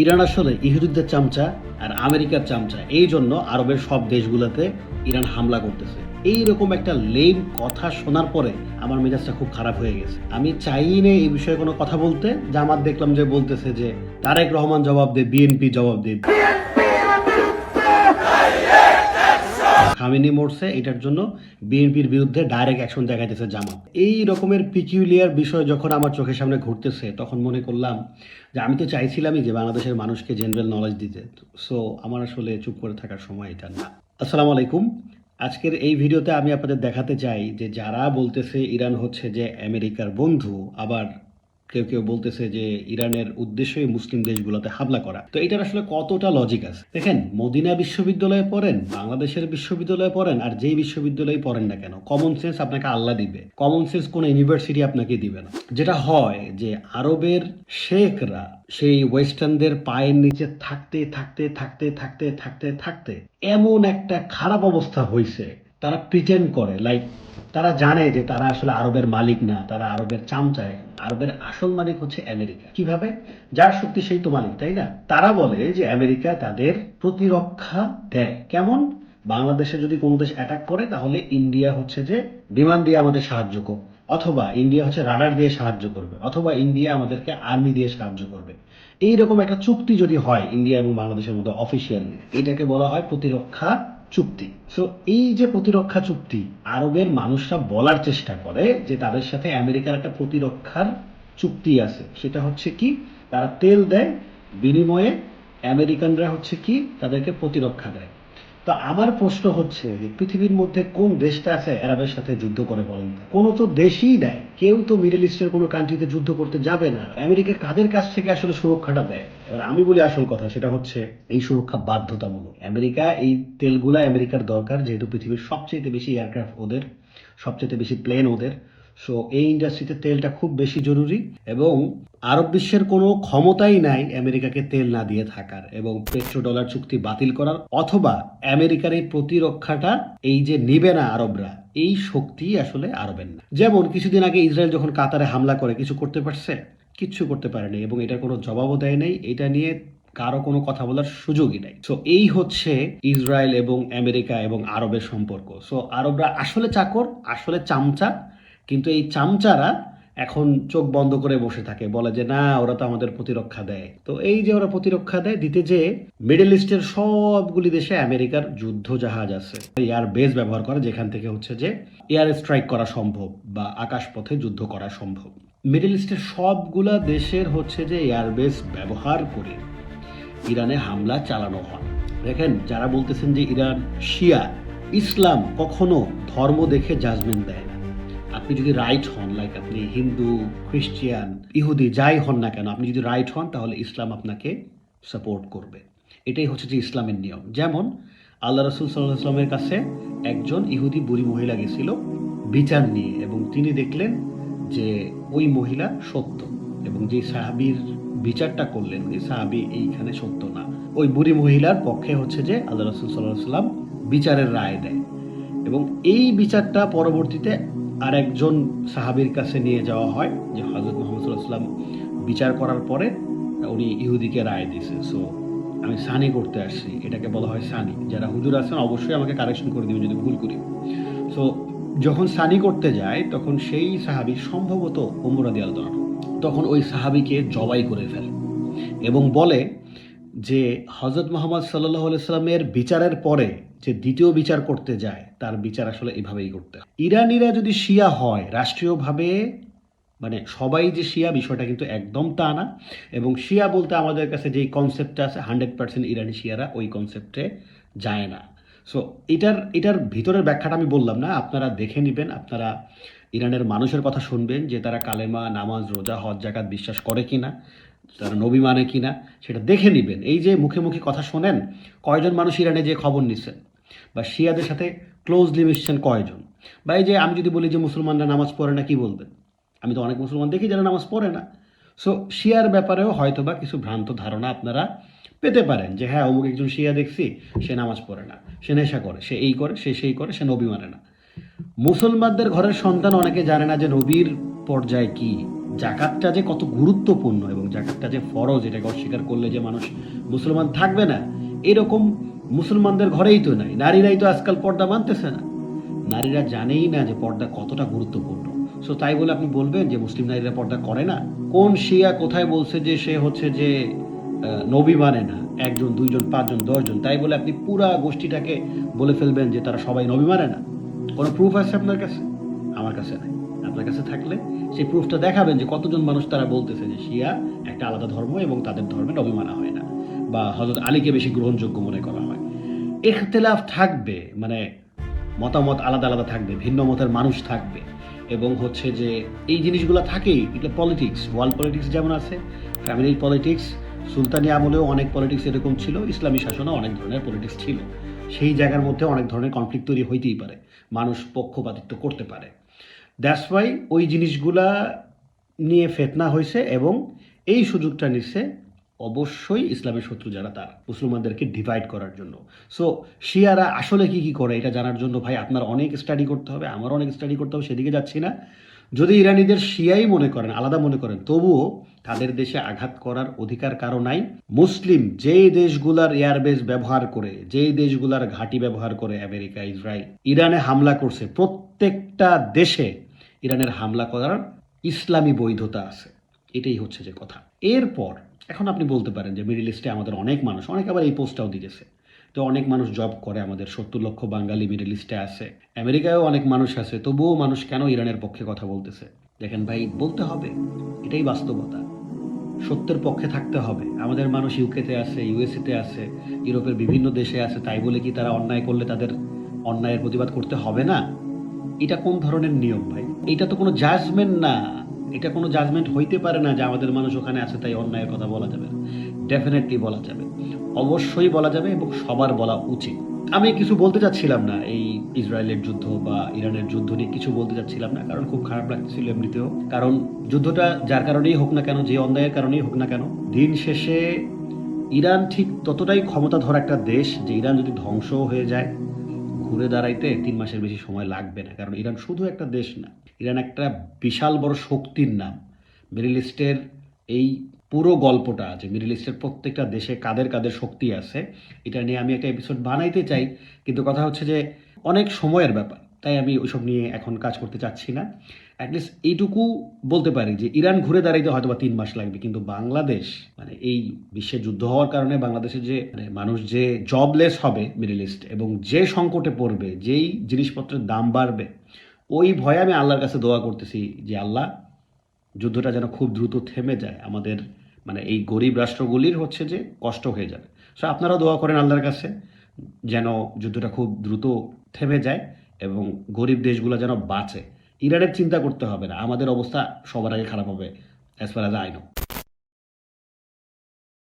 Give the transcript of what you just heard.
Iran আসলে ইহুদিদের চামচা আর আমেরিকার চামচা, এই জন্য আরবের সব দেশগুলোতে ইরান হামলা করতেছে। এইরকম একটা লেম কথা শোনার পরে আমার মেজাজটা খুব খারাপ হয়ে গেছে। আমি চাইনি এই বিষয়ে কোনো কথা বলতে, জামাত দেখলাম যে বলতেছে যে তারেক রহমান জবাব দে, বিএনপি জবাব দে, খামেনি মরছে, এটার জন্য বিএনপির বিরুদ্ধে ডাইরেক্ট অ্যাকশন দেখাইতেছে জামাত। এই রকমের পিকিউলিয়ার বিষয় যখন আমার চোখের সামনে ঘুরতেছে, তখন মনে করলাম যে আমি তো চাইছিলামই যে বাংলাদেশের মানুষকে জেনারেল নলেজ দিতে। সো আমার আসলে চুপ করে থাকার সময় এটা না। আসসালামু আলাইকুম। আজকের এই ভিডিওতে আমি আপনাদের দেখাতে চাই যে যারা বলতেছে ইরান হচ্ছে যে আমেরিকার বন্ধু, আবার কেউ কেউ বলতেছে যে ইরানের উদ্দেশ্যই মুসলিম দেশগুলোতে হামলা করা, তো এটার আসলে কতটা লজিক আছে। দেখেন, মদিনা বিশ্ববিদ্যালয়ে পড়েন, বাংলাদেশের বিশ্ববিদ্যালয়ে পড়েন, আর যেই বিশ্ববিদ্যালয়ে পড়েন না কেন, কমন সেন্স আপনাকে আল্লাহ দিবে। কমন সেন্স কোনো ইউনিভার্সিটি আপনাকে দিবে না। যেটা হয় যে আরবের শেখরা সেই ওয়েস্টার্নদের পায়ের নিচে থাকতে থাকতে থাকতে থাকতে থাকতে থাকতে এমন একটা খারাপ অবস্থা হয়েছে, তারা প্রিটেন্ড করে লাইক তারা জানে যে তারা আসলে আরবের মালিক না, তারা আরবের চামচায়। আরবের আসল মালিক হচ্ছে আমেরিকা। কিভাবে? যার শক্তি সেই তো মালিক, তাই না? তারা বলে যে আমেরিকা তাদের প্রতিরক্ষা দেয়। কেমন? বাংলাদেশে যদি কোনো দেশ অ্যাটাক করে, তাহলে ইন্ডিয়া হচ্ছে যে বিমান দিয়ে আমাদের সাহায্য করবে, অথবা ইন্ডিয়া হচ্ছে রাডার দিয়ে সাহায্য করবে, অথবা ইন্ডিয়া আমাদেরকে আর্মি দিয়ে সাহায্য করবে। এইরকম একটা চুক্তি যদি হয় ইন্ডিয়া এবং বাংলাদেশের মধ্যে অফিসিয়ালি, এটাকে বলা হয় প্রতিরক্ষা চুক্তি। সো এই যে প্রতিরক্ষা চুক্তি, আরবের মানুষরা বলার চেষ্টা করে যে তাদের সাথে আমেরিকার একটা প্রতিরক্ষার চুক্তি আছে। সেটা হচ্ছে কি, তারা তেল দেয়, বিনিময়ে আমেরিকানরা হচ্ছে কি তাদেরকে প্রতিরক্ষা দেয়। তো আমার প্রশ্ন হচ্ছে যে পৃথিবীর মধ্যে কোন দেশটা আছে আরবের সাথে যুদ্ধ করে, বলেন তো? কোনো তো দেশই নেই। কেউ তো মিডল ইস্টের কোনো কান্ট্রিতে যুদ্ধ করতে যাবে না। আমেরিকা কাদের কাছ থেকে আসলে সুরক্ষাটা দেয়? এবার আমি বলি আসল কথা, সেটা হচ্ছে এই সুরক্ষা বাধ্যতামূলক। আমেরিকা এই তেলগুলা আমেরিকার দরকার, যেহেতু পৃথিবীর সবচেয়ে বেশি এয়ারক্রাফট ওদের, সবচেয়ে বেশি প্লেন ওদের। সো এই ইন্ডাস্ট্রিতে তেলটা খুব বেশি জরুরি, এবং আরব বিশ্বের কোনো ক্ষমতাই নাই আমেরিকাকে তেল না দিয়ে থাকার এবং পেট্রো ডলার চুক্তি বাতিল করার, অথবা আমেরিকার এই প্রতিরক্ষাটা এই যে নিবে না আরবরা, এই শক্তি আসলে আরবের না। যেমন কিছুদিন আগে ইসরায়েল যখন কাতারে হামলা করে, কিছু করতে পারছে? কিচ্ছু করতে পারেনি, এবং এটার কোনো জবাবও দেয় নাই। এটা নিয়ে কারো কোনো কথা বলার সুযোগই নাই। সো এই হচ্ছে ইসরায়েল এবং আমেরিকা এবং আরবের সম্পর্ক। সো আরবরা আসলে চাকর, আসলে চামচা, কিন্তু এই চামচারা এখন চোখ বন্ধ করে বসে থাকে, বলে যে না, ওরা তো আমাদের প্রতিরক্ষা দেয়। তো এই যে ওরা প্রতিরক্ষা দেয়, দিতে যে মিডল ইস্টের সবগুলি দেশে আমেরিকার যুদ্ধ জাহাজ আছে, এয়ার বেস ব্যবহার করে, যেখান থেকে হচ্ছে যে এয়ার স্ট্রাইক করা সম্ভব বা আকাশপথে যুদ্ধ করা সম্ভব। মিডল ইস্টের সবগুলা দেশের হচ্ছে যে এয়ারবেস ব্যবহার করে ইরানে হামলা চালানো হয়। দেখেন, যারা বলতেছেন যে ইরান শিয়া, ইসলাম কখনো ধর্ম দেখে জাজমেন্ট দেয় না। আপনি যদি রাইট হন, লাইক আপনি হিন্দু, খ্রিস্টিয়ান, ইহুদি যাই হন না কেন, আপনি যদি রাইট হন, তাহলে ইসলাম আপনাকে সাপোর্ট করবে। এটাই হচ্ছে যে ইসলামের নিয়ম। যেমন আল্লাহ রসুল সাল্লাল্লাহু আলাইহি ওয়াসাল্লামের কাছে একজন ইহুদি বুড়ি মহিলা গেছিল বিচার নিয়ে, এবং তিনি দেখলেন যে ওই মহিলা সত্য, এবং যে সাহাবীর বিচারটা করলেন ওই সাহাবী এইখানে সত্য না। ওই বুড়ি মহিলার পক্ষে হচ্ছে যে আল্লাহ রসুল সাল্লাল্লাহু আলাইহি ওয়াসাল্লাম বিচারের রায় দেয়, এবং এই বিচারটা পরবর্তীতে আরেকজন সাহাবীর কাছে নিয়ে যাওয়া হয়, যে হযরত মুহাম্মদ সাল্লাল্লাহু আলাইহি ওয়াসাল্লাম বিচার করার পরে উনি ইহুদিকে রায় দিয়েছে। সো আমি সানি করতে আসছি, এটাকে বলা হয় সানি। যারা হুজুর আছেন অবশ্যই আমাকে কারেকশন করে দিবেন যদি ভুল করি। সো যখন সানি করতে যায়, তখন সেই সাহাবী, সম্ভবত ওমর রাদিয়াল্লাহু আনহু, তখন ওই সাহাবীকে জবাই করে ফেলে এবং বলে যে হযরত মুহাম্মদ সাল্লাল্লাহু আলাইহি সাল্লামের বিচারের পরে যে দ্বিতীয় বিচার করতে যায়, তার বিচার আসলে এভাবেই করতে হয়। ইরানিরা যদি শিয়া হয় রাষ্ট্রীয়ভাবে, মানে সবাই যে শিয়া বিষয়টা কিন্তু একদম তা না, এবং শিয়া বলতে আমাদের কাছে যেই কনসেপ্টটা আছে 100% ইরানি শিয়ারা ওই কনসেপ্টে যায় না। সো এটার ভিতরের ব্যাখ্যাটা আমি বললাম না, আপনারা দেখে নেবেন। আপনারা ইরানের মানুষের কথা শুনবেন যে তারা কালেমা, নামাজ, রোজা, হজ, জাকাত বিশ্বাস করে কিনা, তারা নবী মানে কিনা, সেটা দেখে নেবেন। এই যে মুখে মুখে কথা শোনেন, কয়জন মানুষ ইরানে যে খবর নিচ্ছেন, বা শিয়াদের সাথে ক্লোজলি মিশছেন কয়জন, বা এই যে আমি যদি বলি যে মুসলমানরা নামাজ পড়ে না, কি বলবেন? আমি তো অনেক মুসলমান দেখি যারা নামাজ পড়ে না। সো শিয়ার ব্যাপারেও হয়তো বা কিছু ভ্রান্ত ধারণা আপনারা পেতে পারেন, যে হ্যাঁ, অমুক একজন শিয়া দেখছি, সে নামাজ পড়ে না, সে নেশা করে, সে এই করে, সে সেই করে, সে নবী মানে না। মুসলমানদের ঘরের সন্তান অনেকে জানে না যে নবীর পর্যায় কি, জাকাতটা যে কত গুরুত্বপূর্ণ এবং জাকাতটা যে ফরজ, এটাকে অস্বীকার করলে যে মানুষ মুসলমান থাকবে না, এরকম মুসলমানদের ঘরেই তো নাই। নারীরাই তো আজকাল পর্দা মানতেছে না, নারীরা জানেই না যে পর্দা কতটা গুরুত্বপূর্ণ। সো তাই বলে আপনি বলবেন যে মুসলিম নারীরা পর্দা করে না? কোন শিয়া কোথায় বলছে যে সে হচ্ছে যে নবী মানে না, একজন দুইজন পাঁচজন দশজন, তাই বলে আপনি পুরা গোষ্ঠীটাকে বলে ফেলবেন যে তারা সবাই নবী মানে না? কোনো প্রুফ আছে আপনার কাছে? আমার কাছে নাই। আপনার কাছে থাকলে সেই প্রুফটা দেখাবেন যে কতজন মানুষ তারা বলতেছে যে শিয়া একটা আলাদা ধর্ম এবং তাদের ধর্মে নবী মানা হয় না, বা হযরত আলীকে বেশি গ্রহণযোগ্য মনে করা হয়। ইখতিলাফ থাকবে, মানে মতামত আলাদা আলাদা থাকবে, ভিন্ন মতের মানুষ থাকবে, এবং হচ্ছে যে এই জিনিসগুলো থাকেই। এটা পলিটিক্স, ওয়ার্ল্ড পলিটিক্স যেমন আছে, ফ্যামিলির পলিটিক্স, সুলতানি আমলেও অনেক পলিটিক্স এরকম ছিল, ইসলামী শাসনেও অনেক ধরনের পলিটিক্স ছিল। সেই জায়গার মধ্যে অনেক ধরনের কনফ্লিক্ট তৈরি হইতেই পারে, মানুষ পক্ষপাতিত্ব করতে পারে। দ্যাটস ওয়াই ওই জিনিসগুলা নিয়ে ফেতনা হয়েছে, এবং এই সুযোগটা নিচ্ছে অবশ্যই ইসলামের শত্রু যারা, তারা মুসলমানদেরকে ডিভাইড করার জন্য। সো শিয়ারা আসলে কি কি করে এটা জানার জন্য ভাই আপনার অনেক স্টাডি করতে হবে, আমার অনেক স্টাডি করতে হবে, সেদিকে যাচ্ছি না। যদি ইরানিদের শিয়াই মনে করেন, আলাদা মনে করেন, তবুও তাদের দেশে আঘাত করার অধিকার কারো নাই। মুসলিম যেই দেশগুলার এয়ারবেস ব্যবহার করে, যেই দেশগুলার ঘাঁটি ব্যবহার করে আমেরিকা, ইসরায়েল ইরানে হামলা করছে, প্রত্যেকটা দেশে ইরানের হামলা করার ইসলামী বৈধতা আছে। এটাই হচ্ছে যে কথা। এরপর এখন আপনি বলতে পারেন যে মিডল ইস্টে আমাদের অনেক মানুষ, অনেক আবার এই পোস্টটাও দিতেছে, তো অনেক মানুষ জব করে, আমাদের 70 লক্ষ বাঙালি মিডল ইস্টে আছে, আমেরিকায়ও অনেক মানুষ আছে, তবুও মানুষ কেন ইরানের পক্ষে কথা বলতেছে? দেখেন ভাই, বলতে হবে, এটাই বাস্তবতা। সত্যের পক্ষে থাকতে হবে। আমাদের মানুষ ইউকেতে আছে, ইউএসএতে আছে, ইউরোপের বিভিন্ন দেশে আছে, তাই বলে কি তারা অন্যায় করলে তাদের অন্যায়ের প্রতিবাদ করতে হবে না? এটা কোন ধরনের নিয়ম ভাই? এটা তো কোনো জাজমেন্ট না। এটা কোনো জাজমেন্ট হইতে পারে না যে আমাদের মানুষ ওখানে আছে তাই অন্যায়ের কথা বলা যাবে না। ডেফিনেটলি বলা যাবে, অবশ্যই বলা যাবে, এবং সবার বলা উচিত। আমি কিছু বলতে চাচ্ছিলাম না এই ইসরায়েলের যুদ্ধ বা ইরানের যুদ্ধ নিয়ে, কিছু বলতে চাচ্ছিলাম না, কারণ খুব খারাপ লাগছিল এমনিতেও। কারণ যুদ্ধটা যার কারণেই হোক না কেন, যে অন্যায়ের কারণেই হোক না কেন, দিন শেষে ইরান ঠিক ততটাই ক্ষমতাধর একটা দেশ যে ইরান যদি ধ্বংসও হয়ে যায়, ঘুরে দাঁড়াইতে 3 মাসের বেশি সময় লাগবে না। কারণ ইরান শুধু একটা দেশ না, ইরান একটা বিশাল বড় শক্তির নাম। মিডল ইস্টের এই পুরো গল্পটা আছে, মিডল ইস্টের প্রত্যেকটা দেশে কাদের কাদের শক্তি আছে, এটা নিয়ে আমি একটা এপিসোড বানাইতে চাই, কিন্তু কথা হচ্ছে যে অনেক সময়ের ব্যাপার, তাই আমি ওইসব নিয়ে এখন কাজ করতে চাচ্ছি না। অ্যাটলিস্ট এইটুকু বলতে পারি যে ইরান ঘুরে দাঁড়াইতে হয়তো বা 3 মাস লাগবে, কিন্তু বাংলাদেশ, মানে এই বিশ্বে যুদ্ধ হওয়ার কারণে বাংলাদেশের যে মানে মানুষ যে জবলেস হবে মিডল ইস্ট, এবং যে সংকটে পড়বে, যেই জিনিসপত্রের দাম বাড়বে, ওই ভয়ে আমি আল্লাহর কাছে দোয়া করতেছি যে আল্লাহ, যুদ্ধটা যেন খুব দ্রুত থেমে যায়, আমাদের মানে এই গরিব রাষ্ট্রগুলির হচ্ছে যে কষ্ট হয়ে যাবে। সো আপনারাও দোয়া করেন আল্লাহর কাছে যেন যুদ্ধটা খুব দ্রুত থেমে যায় এবং গরিব দেশগুলো যেন বাঁচে। ইরানের চিন্তা করতে হবে না, আমাদের অবস্থা সবার আগে খারাপ হবে, as far as I know.